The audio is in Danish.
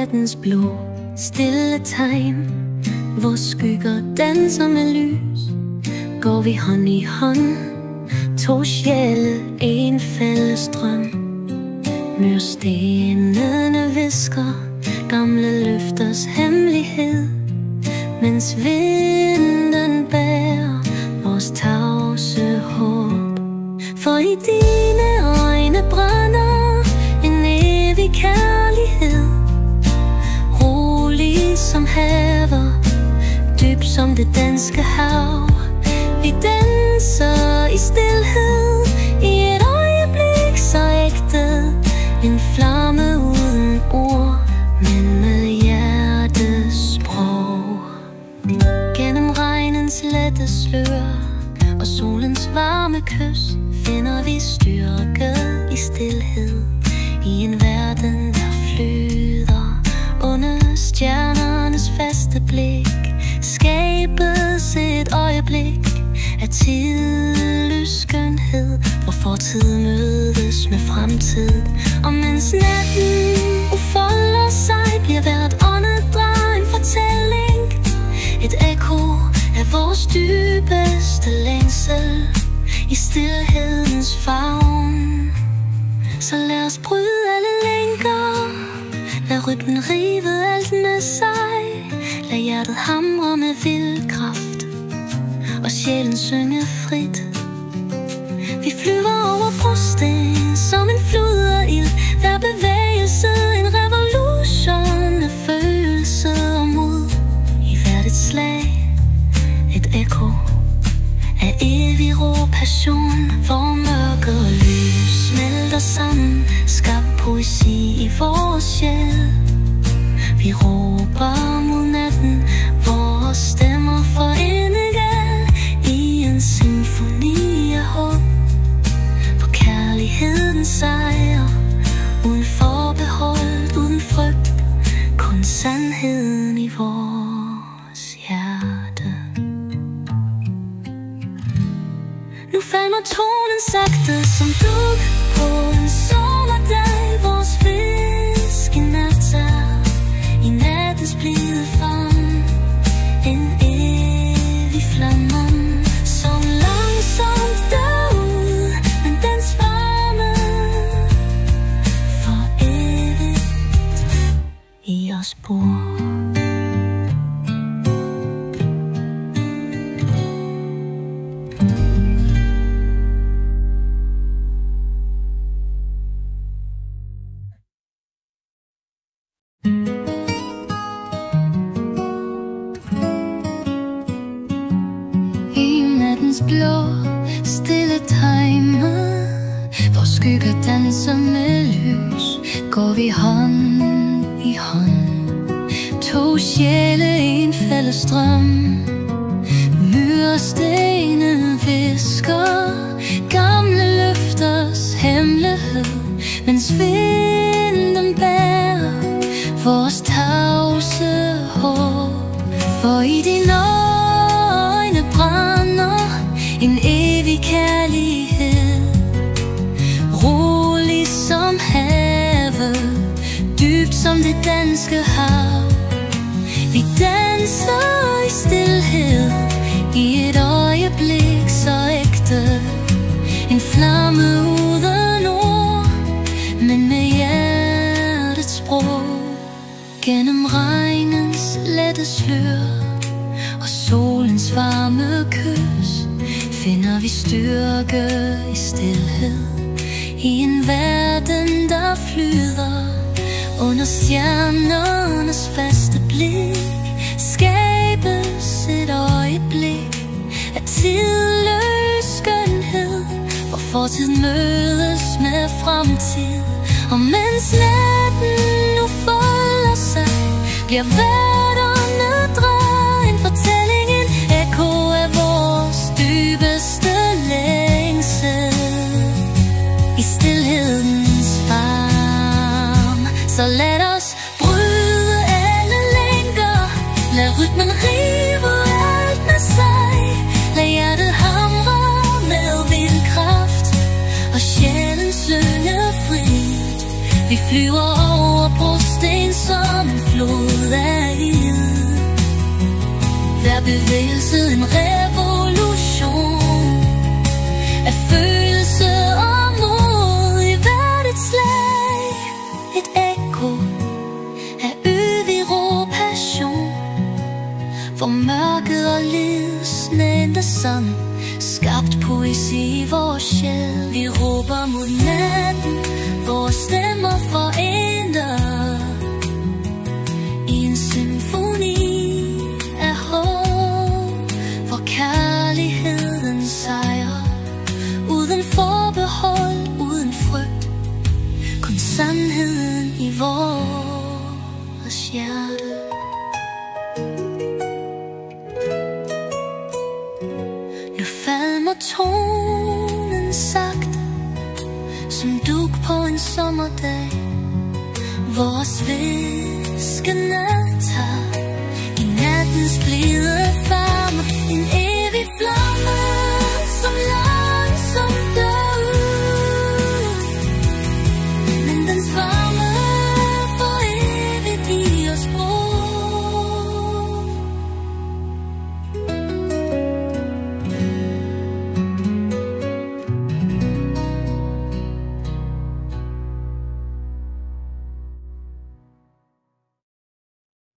nattens blå stille tegn, hvor skygger danser med lys, går vi hånd i hånd, to sjæle, en fælles drøm. Mørstenene hvisker gamle løfters hemmelighed, mens vinden bærer vores tavse håb. For i dine øjne brænder en evig kærlighed, rolig som havet, dyb som det danske hav. Vi danser i stilhed, i et øjeblik så ægte, en flamme uden ord, men med hjertets sprog. Gennem regnens lette slør og solens varme kys finder vi styrke i stilhed, i en verden der flyder under stjernernes faste blik. Skabes et øjeblik af tidløs skønhed, hvor fortid mødes med fremtid. Og mens natten ufolder sig, bliver hvert åndedræt en fortælling, et ekko af vores dybeste længsel i stilhedens favn. Så lad os bryde alle lænker, lad rytmen rive alt med sig, lad hjertet hamre med vild kraft og sjælen synge frit. Vi flyver over brosten som en flod af ild, hver bevægelse en revolution af følelse og mod. I hvert et slag, et ekko af evig rå passion, hvor mørke og lys smelter sammen, skabt poesi i vores sjæl. Vi råber mod natten, vores stemmer foreninger i en symfoni af håb, hvor kærligheden sejrer, uden forbehold, uden frygt, kun sandheden i vores hjerte. Nu falmer tonen sagte som dug på en sommerdag, vores fiskenafter i nattens blide favn, en evig flamme som langsomt dør ud, men dens varme for evigt i os bor. Blå stille timer, hvor skygger danser med lys, går vi hånd i hånd, to sjæle, en fælles drøm. Myrstene hvisker gamle løfters hemmelighed, mens vinden bærer vores tavse håb. For i dine øjne brænder en evig kærlighed, rolig som havet, dybt som det danske hav. Vi danser i stilhed, i et øjeblik så ægte, en flamme uden ord, men med hjertets sprog. Gennem regnens lette slør og solens varme kys finder vi styrke i stilhed, i en verden der flyder under stjernernes faste blik. Skabes et øjeblik af tidløs skønhed, hvor fortid mødes med fremtid. Og mens natten nu folder sig, bliver hvert åndedræt en fortælling, en ekko af vores dybeste længsel i stilhedens favn. Så lad os bryde alle lænker, lad rytmen rive alt med sig, lad hjertet hamre med vild kraft og sjælen synge frit. Vi flyver over brosten sten som en flod af ild. Hver bevægelse en revolution af følelse og mod. I hvert et slag et ekko af øvig rå passion. For mørket og lidelsen der sådan skabt poesi i vores sjæl. Vi råber mod natten, vores stemmer forener i en symfoni af håb. For kærligheden sejrer uden forbehold, uden frygt. Kun sandheden i vores hjerte. Nu falmer tonen sagte som dug på en sommerdag. Vores hviskende tager i nattens blid